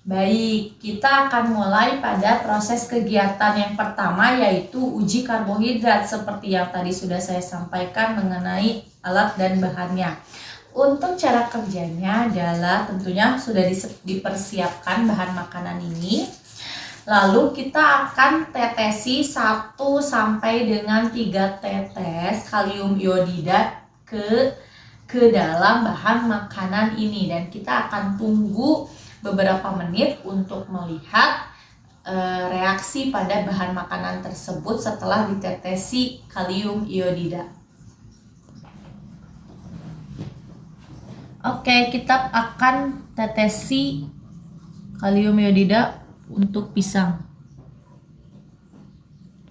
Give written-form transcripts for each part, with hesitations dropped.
Baik, kita akan mulai pada proses kegiatan yang pertama, yaitu uji karbohidrat seperti yang tadi sudah saya sampaikan mengenai alat dan bahannya. Untuk cara kerjanya adalah tentunya sudah dipersiapkan bahan makanan ini. Lalu kita akan tetesi 1 sampai dengan 3 tetes kalium iodida ke dalam bahan makanan ini, dan kita akan tunggu beberapa menit untuk melihat reaksi pada bahan makanan tersebut setelah ditetesi kalium iodida. Oke, kita akan tetesi kalium iodida untuk pisang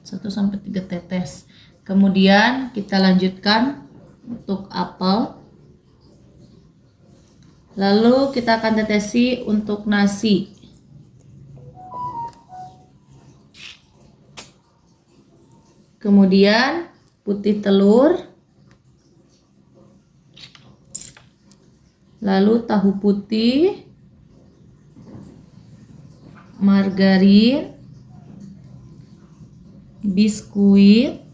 1 sampai 3 tetes. Kemudian kita lanjutkan untuk apel. Lalu kita akan tetesi untuk nasi. Kemudian putih telur. Lalu tahu putih, margarin, biskuit,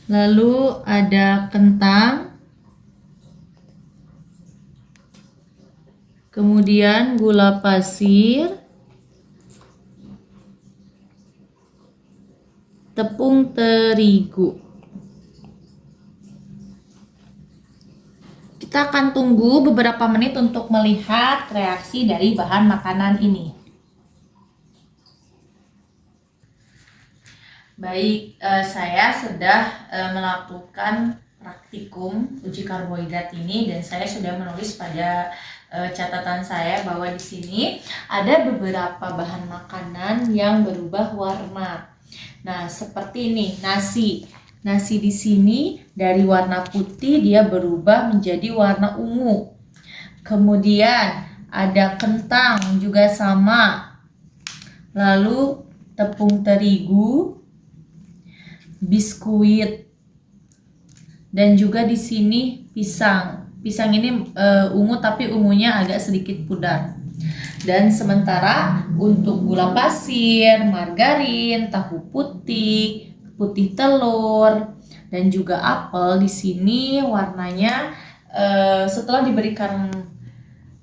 lalu ada kentang, kemudian gula pasir, tepung terigu. Kita akan tunggu beberapa menit untuk melihat reaksi dari bahan makanan ini. Baik, saya sudah melakukan praktikum uji karbohidrat ini, dan saya sudah menulis pada catatan saya bahwa di sini ada beberapa bahan makanan yang berubah warna. Nah, seperti ini nasi. Nasi di sini dari warna putih dia berubah menjadi warna ungu. Kemudian ada kentang juga sama. Lalu tepung terigu, biskuit, dan juga di sini pisang. Pisang ini ungu, tapi ungunya agak sedikit pudar. Dan sementara untuk gula pasir, margarin, tahu putih, putih telur, dan juga apel di sini warnanya setelah diberikan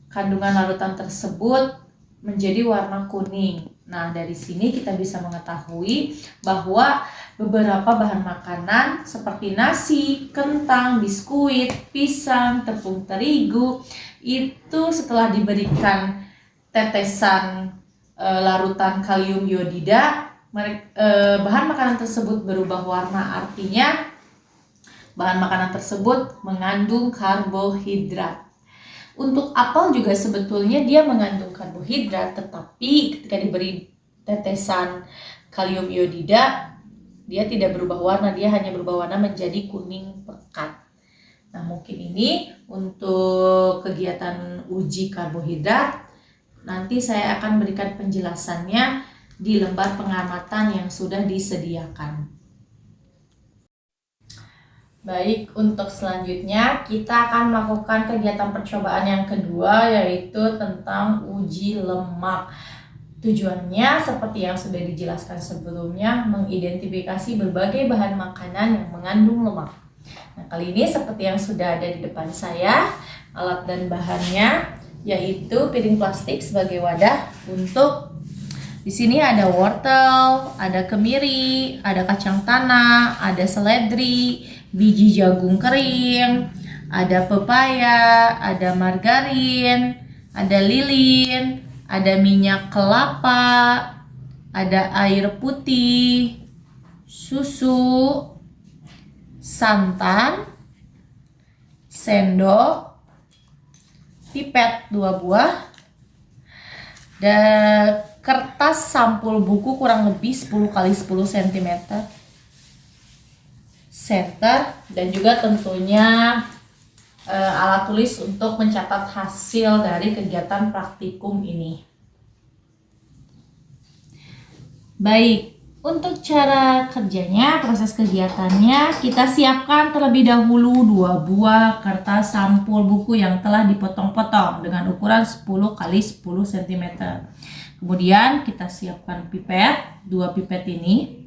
kandungan larutan tersebut menjadi warna kuning. Nah, dari sini kita bisa mengetahui bahwa beberapa bahan makanan seperti nasi, kentang, biskuit, pisang, tepung terigu itu setelah diberikan tetesan larutan kalium iodida, bahan makanan tersebut berubah warna, artinya bahan makanan tersebut mengandung karbohidrat. Untuk apel juga sebetulnya dia mengandung karbohidrat, tetapi ketika diberi tetesan kalium iodida dia tidak berubah warna, dia hanya berubah warna menjadi kuning pekat. Nah, mungkin ini untuk kegiatan uji karbohidrat. Nanti saya akan berikan penjelasannya di lembar pengamatan yang sudah disediakan. Baik, untuk selanjutnya kita akan melakukan kegiatan percobaan yang kedua, yaitu tentang uji lemak. Tujuannya seperti yang sudah dijelaskan sebelumnya, mengidentifikasi berbagai bahan makanan yang mengandung lemak. Nah, kali ini seperti yang sudah ada di depan saya, alat dan bahannya yaitu piring plastik sebagai wadah untuk. Di sini ada wortel, ada kemiri, ada kacang tanah, ada seledri, biji jagung kering, ada pepaya, ada margarin, ada lilin, ada minyak kelapa, ada air putih, susu, santan, sendok, pipet 2 buah, dan kertas sampul buku kurang lebih 10 x 10 cm, center, dan juga tentunya alat tulis untuk mencatat hasil dari kegiatan praktikum ini. Baik, Untuk cara kerjanya, proses kegiatannya, kita siapkan terlebih dahulu 2 buah kertas sampul buku yang telah dipotong-potong dengan ukuran 10 kali 10 cm. Kemudian kita siapkan pipet, 2 pipet ini.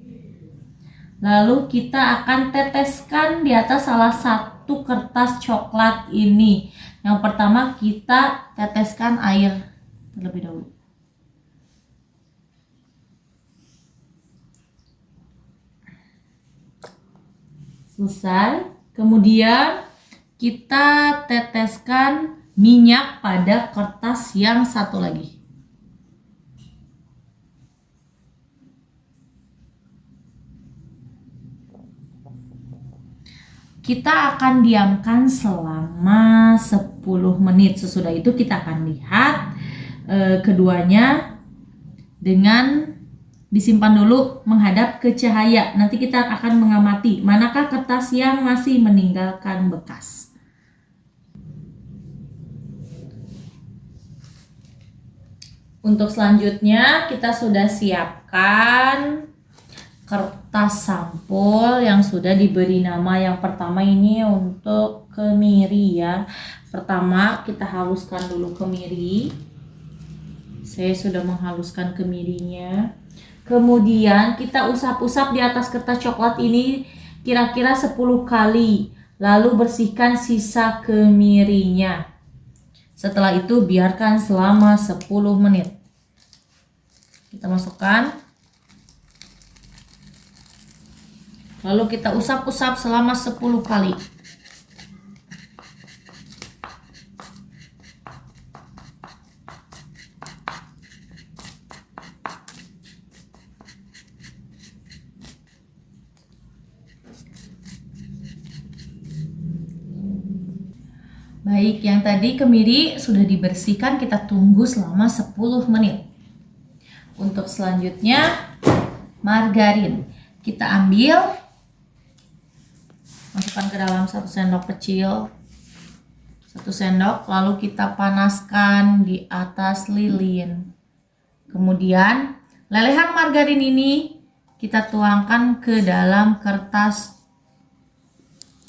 Lalu kita akan teteskan di atas salah satu kertas coklat ini. Yang pertama kita teteskan air terlebih dahulu. Selesai. Kemudian kita teteskan minyak pada kertas yang satu lagi. Kita akan diamkan selama 10 menit. Sesudah itu kita akan lihat keduanya dengan disimpan dulu menghadap ke cahaya. Nanti kita akan mengamati manakah kertas yang masih meninggalkan bekas. Untuk selanjutnya kita sudah siapkan kertas sampul yang sudah diberi nama. Yang pertama ini untuk kemiri ya. Pertama kita haluskan dulu kemiri. Saya sudah menghaluskan kemirinya. Kemudian kita usap-usap di atas kertas coklat ini kira-kira 10 kali. Lalu bersihkan sisa kemirinya. Setelah itu biarkan selama 10 menit. Kita masukkan. Lalu kita usap-usap selama 10 kali. Baik, yang tadi kemiri sudah dibersihkan, kita tunggu selama 10 menit. Untuk selanjutnya, margarin. Kita ambil, masukkan ke dalam 1 sendok kecil, 1 sendok, lalu kita panaskan di atas lilin. Kemudian, lelehan margarin ini kita tuangkan ke dalam kertas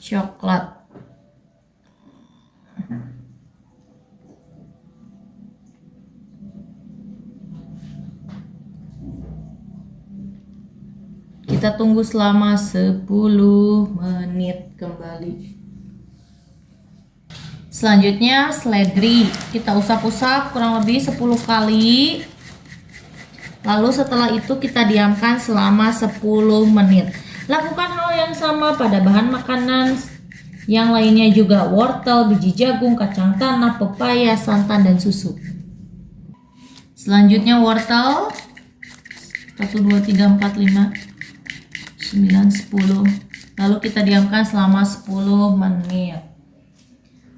coklat. Kita tunggu selama 10 menit kembali. Selanjutnya seledri. Kita usap-usap kurang lebih 10 kali. Lalu setelah itu kita diamkan selama 10 menit. Lakukan hal yang sama pada bahan makanan yang lainnya juga. Wortel, biji jagung, kacang tanah, pepaya, santan, dan susu. Selanjutnya wortel. 1, 2, 3, 4, 5 9, 10. Lalu kita diamkan selama 10 menit.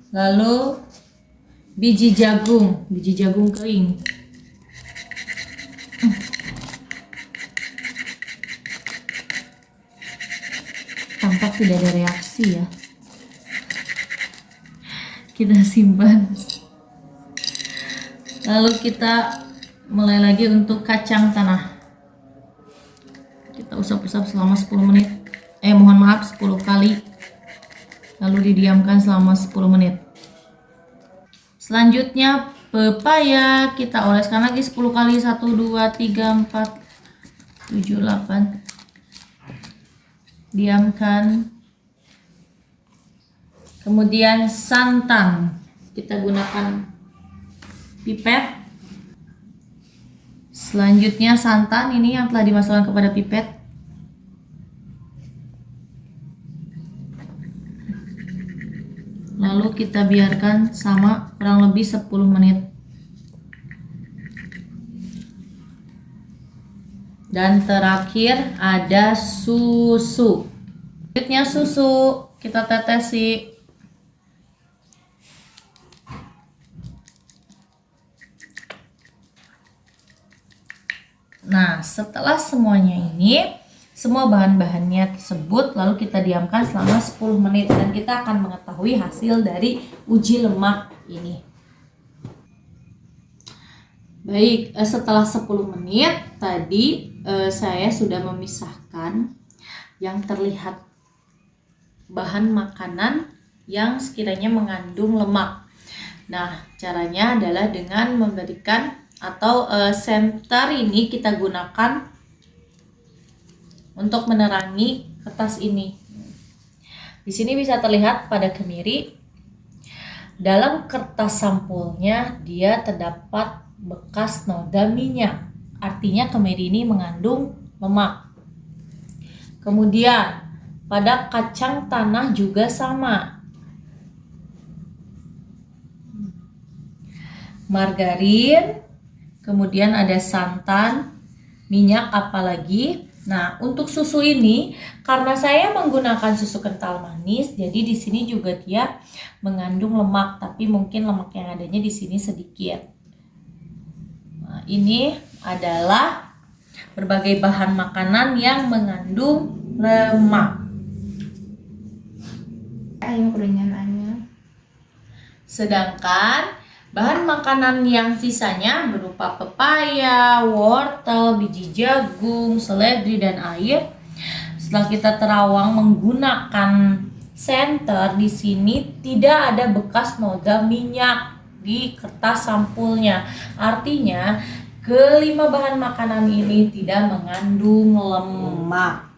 Lalu biji jagung kering. Tampak tidak ada reaksi ya. Kita simpan. Lalu kita mulai lagi untuk kacang tanah. Kita usap-usap selama 10 menit. 10 kali. Lalu didiamkan selama 10 menit. Selanjutnya pepaya kita oleskan lagi 10 kali. 1, 2, 3, 4, 7, 8. Diamkan. Kemudian santan. Kita gunakan pipet. Selanjutnya santan ini yang telah dimasukkan kepada pipet. Lalu kita biarkan sama kurang lebih 10 menit. Dan terakhir ada susu. Selanjutnya susu kita tetesi. Nah, setelah semuanya ini, semua bahan-bahannya tersebut, lalu kita diamkan selama 10 menit dan kita akan mengetahui hasil dari uji lemak ini. Baik, setelah 10 menit tadi saya sudah memisahkan yang terlihat bahan makanan yang sekiranya mengandung lemak. Nah, caranya adalah dengan memberikan atau senter ini kita gunakan untuk menerangi kertas ini. Di sini bisa terlihat pada kemiri, dalam kertas sampulnya dia terdapat bekas noda minyak. Artinya kemiri ini mengandung lemak. Kemudian pada kacang tanah juga sama. Margarin, kemudian ada santan, minyak apalagi. Nah, untuk susu ini karena saya menggunakan susu kental manis, jadi di sini juga dia mengandung lemak, tapi mungkin lemak yang adanya di sini sedikit. Nah, ini adalah berbagai bahan makanan yang mengandung lemak. Sedangkan bahan makanan yang sisanya berupa pepaya, wortel, biji jagung, seledri, dan air. Setelah kita terawang menggunakan senter, di sini tidak ada bekas noda minyak di kertas sampulnya. Artinya kelima bahan makanan ini tidak mengandung lemak.